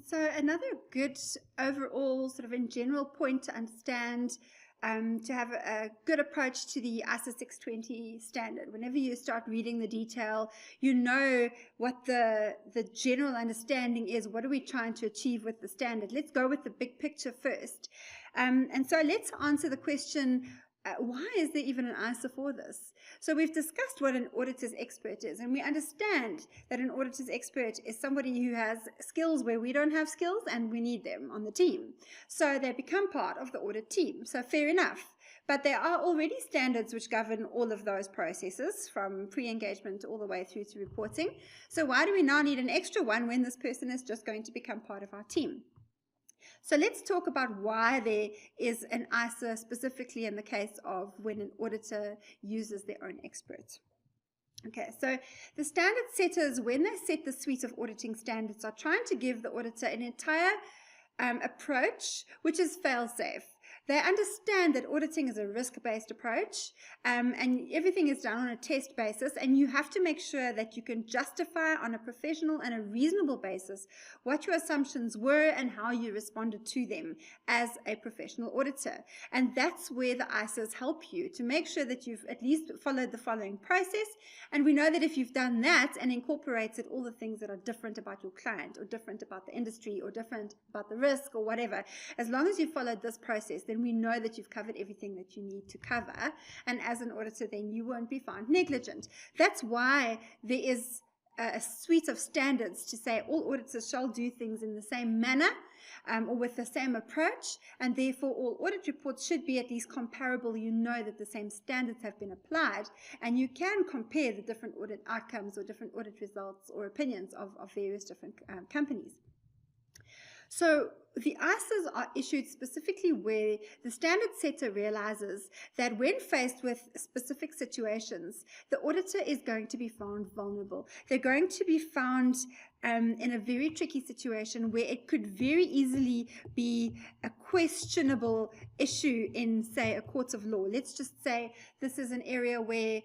So another good overall sort of in general point to understand, to have a good approach to the ISA 620 standard. Whenever you start reading the detail, you know what the general understanding is. What are we trying to achieve with the standard? Let's go with the big picture first. And so let's answer the question, why is there even an ISA for this? So we've discussed what an auditor's expert is, and we understand that an auditor's expert is somebody who has skills where we don't have skills and we need them on the team. So they become part of the audit team. So fair enough. But there are already standards which govern all of those processes, from pre-engagement all the way through to reporting. So why do we now need an extra one when this person is just going to become part of our team? So let's talk about why there is an ISA specifically in the case of when an auditor uses their own expert. Okay, so the standard setters, when they set the suite of auditing standards, are trying to give the auditor an entire approach which is fail-safe. They understand that auditing is a risk-based approach, and everything is done on a test basis, and you have to make sure that you can justify on a professional and a reasonable basis what your assumptions were and how you responded to them as a professional auditor. And that's where the ISAs help you to make sure that you've at least followed the following process. And we know that if you've done that and incorporated all the things that are different about your client, or different about the industry, or different about the risk, or whatever, as long as you followed this process, then we know that you've covered everything that you need to cover, and as an auditor then you won't be found negligent. That's why there is a suite of standards to say all auditors shall do things in the same manner, or with the same approach, and therefore all audit reports should be at least comparable. You know that the same standards have been applied, and you can compare the different audit outcomes or different audit results or opinions of various different companies. So the ISAs are issued specifically where the standard setter realizes that when faced with specific situations, the auditor is going to be found vulnerable. They're going to be found in a very tricky situation where it could very easily be a questionable issue in, say, a court of law. Let's just say this is an area where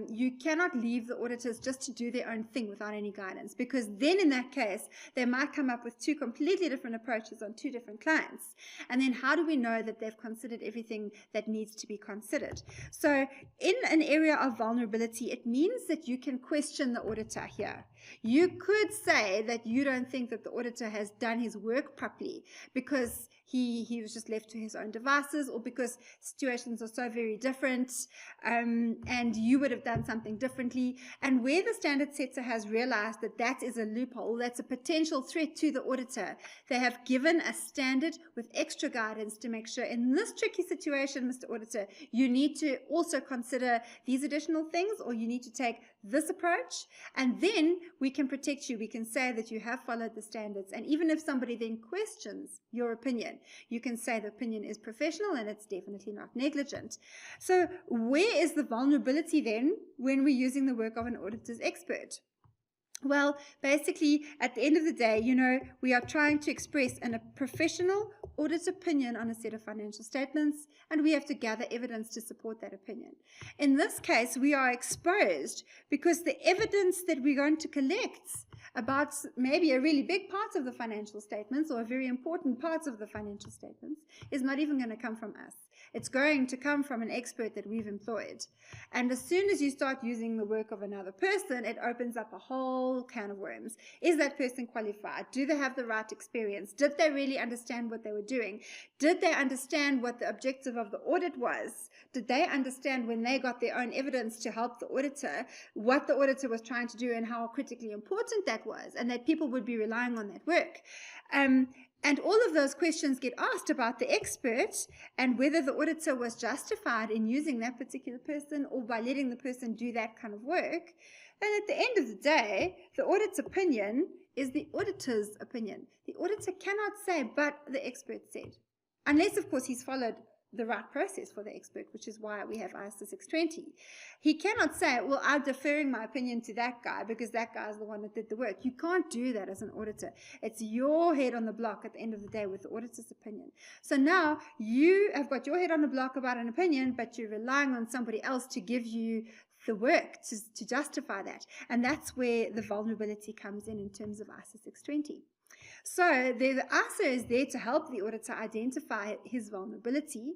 you cannot leave the auditors just to do their own thing without any guidance, because then in that case, they might come up with two completely different approaches on two different clients. And then how do we know that they've considered everything that needs to be considered? So in an area of vulnerability, it means that you can question the auditor here. You could say that you don't think that the auditor has done his work properly because he was just left to his own devices, or because situations are so very different, and you would have done something differently. And where the standard setter has realized that that is a loophole, that's a potential threat to the auditor, they have given a standard with extra guidance to make sure in this tricky situation, Mr. Auditor, you need to also consider these additional things, or you need to take this approach, and then we can protect you. We can say that you have followed the standards, and even if somebody then questions your opinion, you can say the opinion is professional and it's definitely not negligent. So where is the vulnerability then when we're using the work of an auditor's expert? Well, basically, at the end of the day, you know, we are trying to express a professional audit opinion on a set of financial statements, and we have to gather evidence to support that opinion. In this case, we are exposed because the evidence that we're going to collect about maybe a really big part of the financial statements, or a very important part of the financial statements, is not even going to come from us. It's going to come from an expert that we've employed. And as soon as you start using the work of another person, it opens up a whole can of worms. Is that person qualified? Do they have the right experience? Did they really understand what they were doing? Did they understand what the objective of the audit was? Did they understand when they got their own evidence to help the auditor, what the auditor was trying to do and how critically important that was, and that people would be relying on that work? And all of those questions get asked about the expert and whether the auditor was justified in using that particular person or by letting the person do that kind of work. And at the end of the day, the audit's opinion is the auditor's opinion. The auditor cannot say, but the expert said. Unless, of course, he's followed the right process for the expert, which is why we have ISA 620. He cannot say, well, I'm deferring my opinion to that guy because that guy is the one that did the work. You can't do that as an auditor. It's your head on the block at the end of the day with the auditor's opinion. So now you have got your head on the block about an opinion, but you're relying on somebody else to give you the work to justify that. And that's where the vulnerability comes in terms of ISA 620. So the ISA is there to help the auditor identify his vulnerability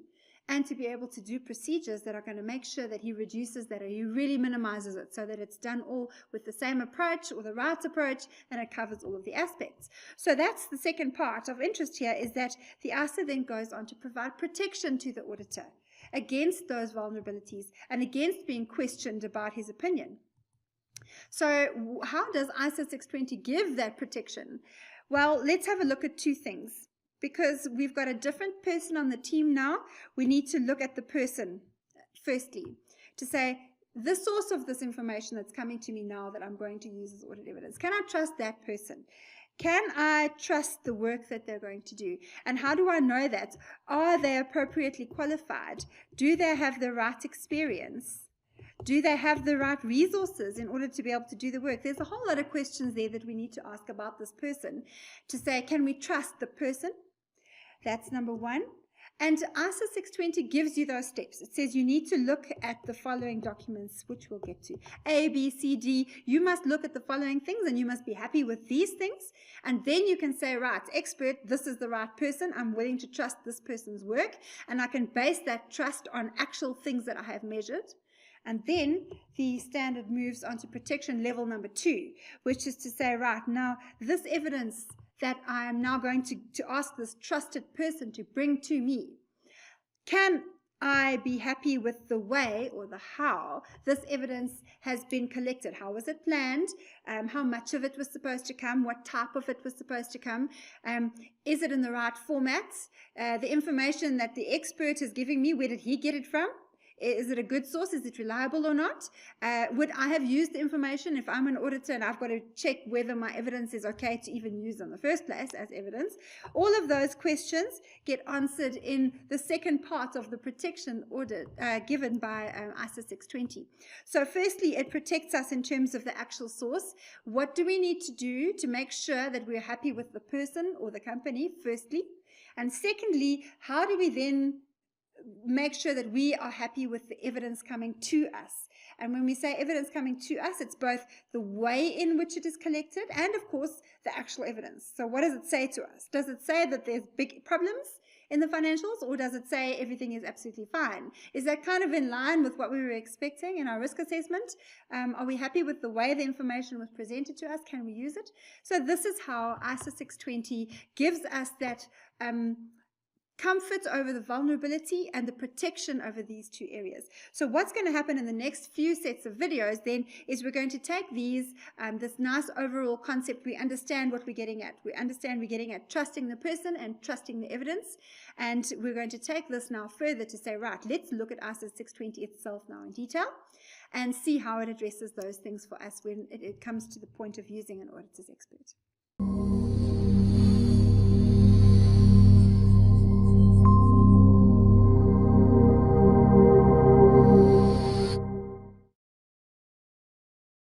and to be able to do procedures that are going to make sure that he reduces that, or he really minimizes it, so that it's done all with the same approach or the right approach, and it covers all of the aspects. So that's the second part of interest here, is that the ISA then goes on to provide protection to the auditor against those vulnerabilities and against being questioned about his opinion. So how does ISA 620 give that protection? Well, let's have a look at two things. Because we've got a different person on the team now, we need to look at the person firstly to say, the source of this information that's coming to me now that I'm going to use as audit evidence, can I trust that person? Can I trust the work that they're going to do? And how do I know that? Are they appropriately qualified? Do they have the right experience? Do they have the right resources in order to be able to do the work? There's a whole lot of questions there that we need to ask about this person to say, can we trust the person? That's number one. And ISA 620 gives you those steps. It says you need to look at the following documents, which we'll get to. A, B, C, D. You must look at the following things, and you must be happy with these things. And then you can say, right, expert, this is the right person. I'm willing to trust this person's work. And I can base that trust on actual things that I have measured. And then the standard moves on to protection level number 2, which is to say, right, now this evidence that I am now going to ask this trusted person to bring to me, can I be happy with the way or the how this evidence has been collected? How was it planned? How much of it was supposed to come? What type of it was supposed to come? Is it in the right format? The information that the expert is giving me, where did he get it from? Is it a good source? Is it reliable or not? Would I have used the information if I'm an auditor and I've got to check whether my evidence is okay to even use in the first place as evidence? All of those questions get answered in the second part of the protection audit given by ISA 620. So firstly, it protects us in terms of the actual source. What do we need to do to make sure that we're happy with the person or the company, firstly? And secondly, how do we then make sure that we are happy with the evidence coming to us? And when we say evidence coming to us, it's both the way in which it is collected and, of course, the actual evidence. So what does it say to us? Does it say that there's big problems in the financials, or does it say everything is absolutely fine? Is that kind of in line with what we were expecting in our risk assessment? Are we happy with the way the information was presented to us? Can we use it? So this is how ISA 620 gives us that comfort over the vulnerability and the protection over these two areas. So what's going to happen in the next few sets of videos then is we're going to take these, this nice overall concept. We understand what we're getting at. We understand we're getting at trusting the person and trusting the evidence. And we're going to take this now further to say, right, let's look at ISA 620 itself now in detail and see how it addresses those things for us when it comes to the point of using an auditor's expert.